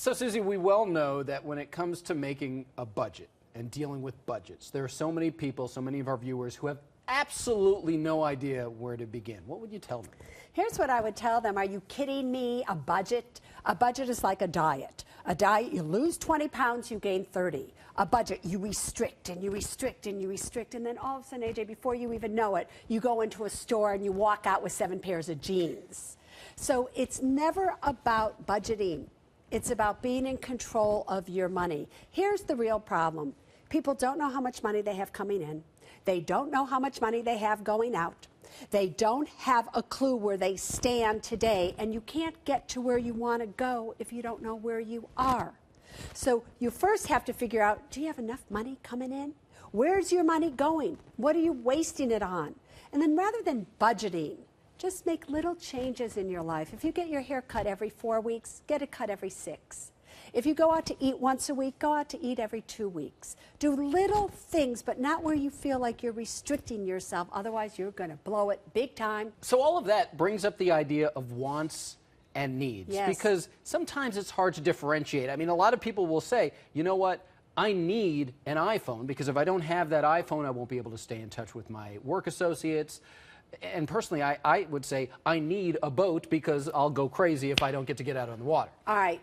So, Susie, we well know that when it comes to making a budget and dealing with budgets, there are so many people, so many of our viewers who have absolutely no idea where to begin. What would you tell them? Here's what I would tell them. Are you kidding me? A budget? A budget is like a diet. A diet, you lose 20 pounds, you gain 30. A budget, you restrict and you restrict and you restrict. And then all of a sudden, AJ, before you even know it, you go into a store and you walk out with 7 pairs of jeans. So it's never about budgeting. It's about being in control of your money. Here's the real problem. People don't know how much money they have coming in. They don't know how much money they have going out. They don't have a clue where they stand today, and you can't get to where you want to go if you don't know where you are. So you first have to figure out, do you have enough money coming in? Where's your money going? What are you wasting it on? And then rather than budgeting, just make little changes in your life. If you get your hair cut every 4 weeks, get it cut every 6. If you go out to eat once a week, go out to eat every 2 weeks. Do little things, but not where you feel like you're restricting yourself. Otherwise, you're going to blow it big time. So all of that brings up the idea of wants and needs. Yes. Because sometimes it's hard to differentiate. I mean, a lot of people will say, you know what? I need an iPhone because if I don't have that iPhone, I won't be able to stay in touch with my work associates. And personally, I would say I need a boat because I'll go crazy if I don't get to get out on the water. All right.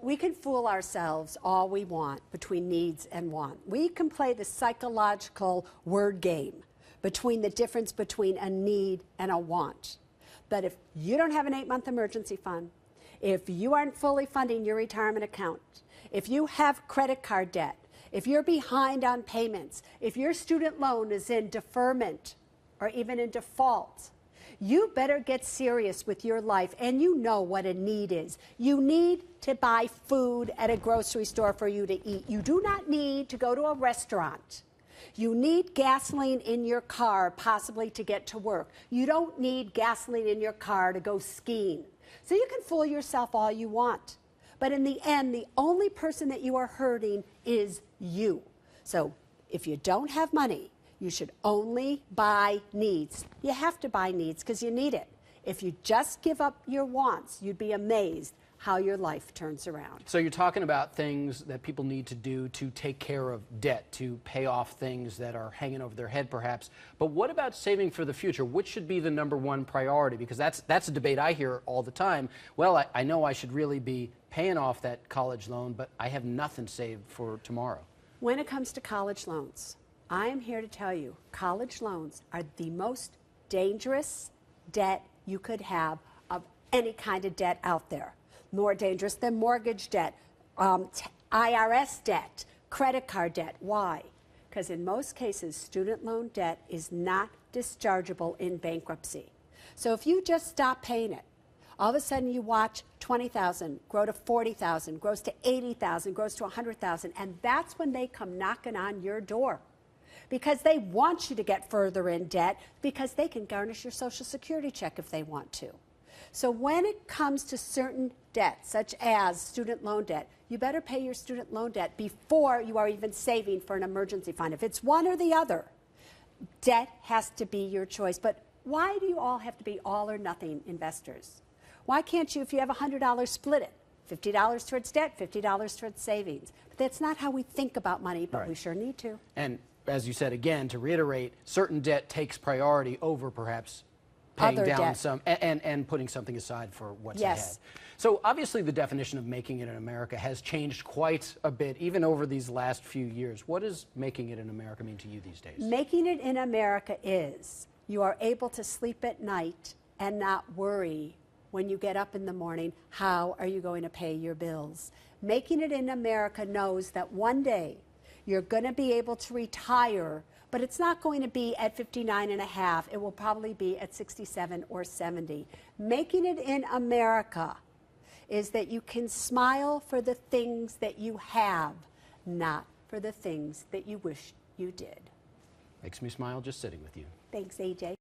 We can fool ourselves all we want between needs and want. We can play the psychological word game between the difference between a need and a want. But if you don't have an 8-month emergency fund, if you aren't fully funding your retirement account, if you have credit card debt, if you're behind on payments, if your student loan is in deferment or even in default, you better get serious with your life, and you know what a need is. You need to buy food at a grocery store for you to eat. You do not need to go to a restaurant. You need gasoline in your car, possibly to get to work. You don't need gasoline in your car to go skiing. So you can fool yourself all you want. But in the end, the only person that you are hurting is you. So if you don't have money, you should only buy needs. You have to buy needs because you need it. If you just give up your wants, you'd be amazed how your life turns around. So you're talking about things that people need to do to take care of debt, to pay off things that are hanging over their head perhaps. But what about saving for the future? Which should be the #1 priority? Because that's a debate I hear all the time. Well, I know I should really be paying off that college loan, but I have nothing saved for tomorrow. When it comes to college loans, I am here to tell you, college loans are the most dangerous debt you could have of any kind of debt out there. More dangerous than mortgage debt, IRS debt, credit card debt. Why? Because in most cases, student loan debt is not dischargeable in bankruptcy. So if you just stop paying it, all of a sudden you watch 20,000 grow to 40,000, grows to 80,000, grows to 100,000, and that's when they come knocking on your door. Because they want you to get further in debt because they can garnish your Social Security check if they want to. So when it comes to certain debts, such as student loan debt, you better pay your student loan debt before you are even saving for an emergency fund. If it's one or the other, debt has to be your choice. But why do you all have to be all or nothing investors? Why can't you, if you have $100, split it? $50 towards debt, $50 towards savings. But that's not how we think about money, but we sure need to. And as you said, again, to reiterate, certain debt takes priority over perhaps paying down debt. Some and putting something aside for what's ahead. So obviously the definition of making it in America has changed quite a bit, even over these last few years. What does making it in America mean to you these days? Making it in America is you are able to sleep at night and not worry when you get up in the morning, how are you going to pay your bills? Making it in America knows that one day you're going to be able to retire, but it's not going to be at 59 and a half. It will probably be at 67 or 70. Making it in America is that you can smile for the things that you have, not for the things that you wish you did. Makes me smile just sitting with you. Thanks, AJ.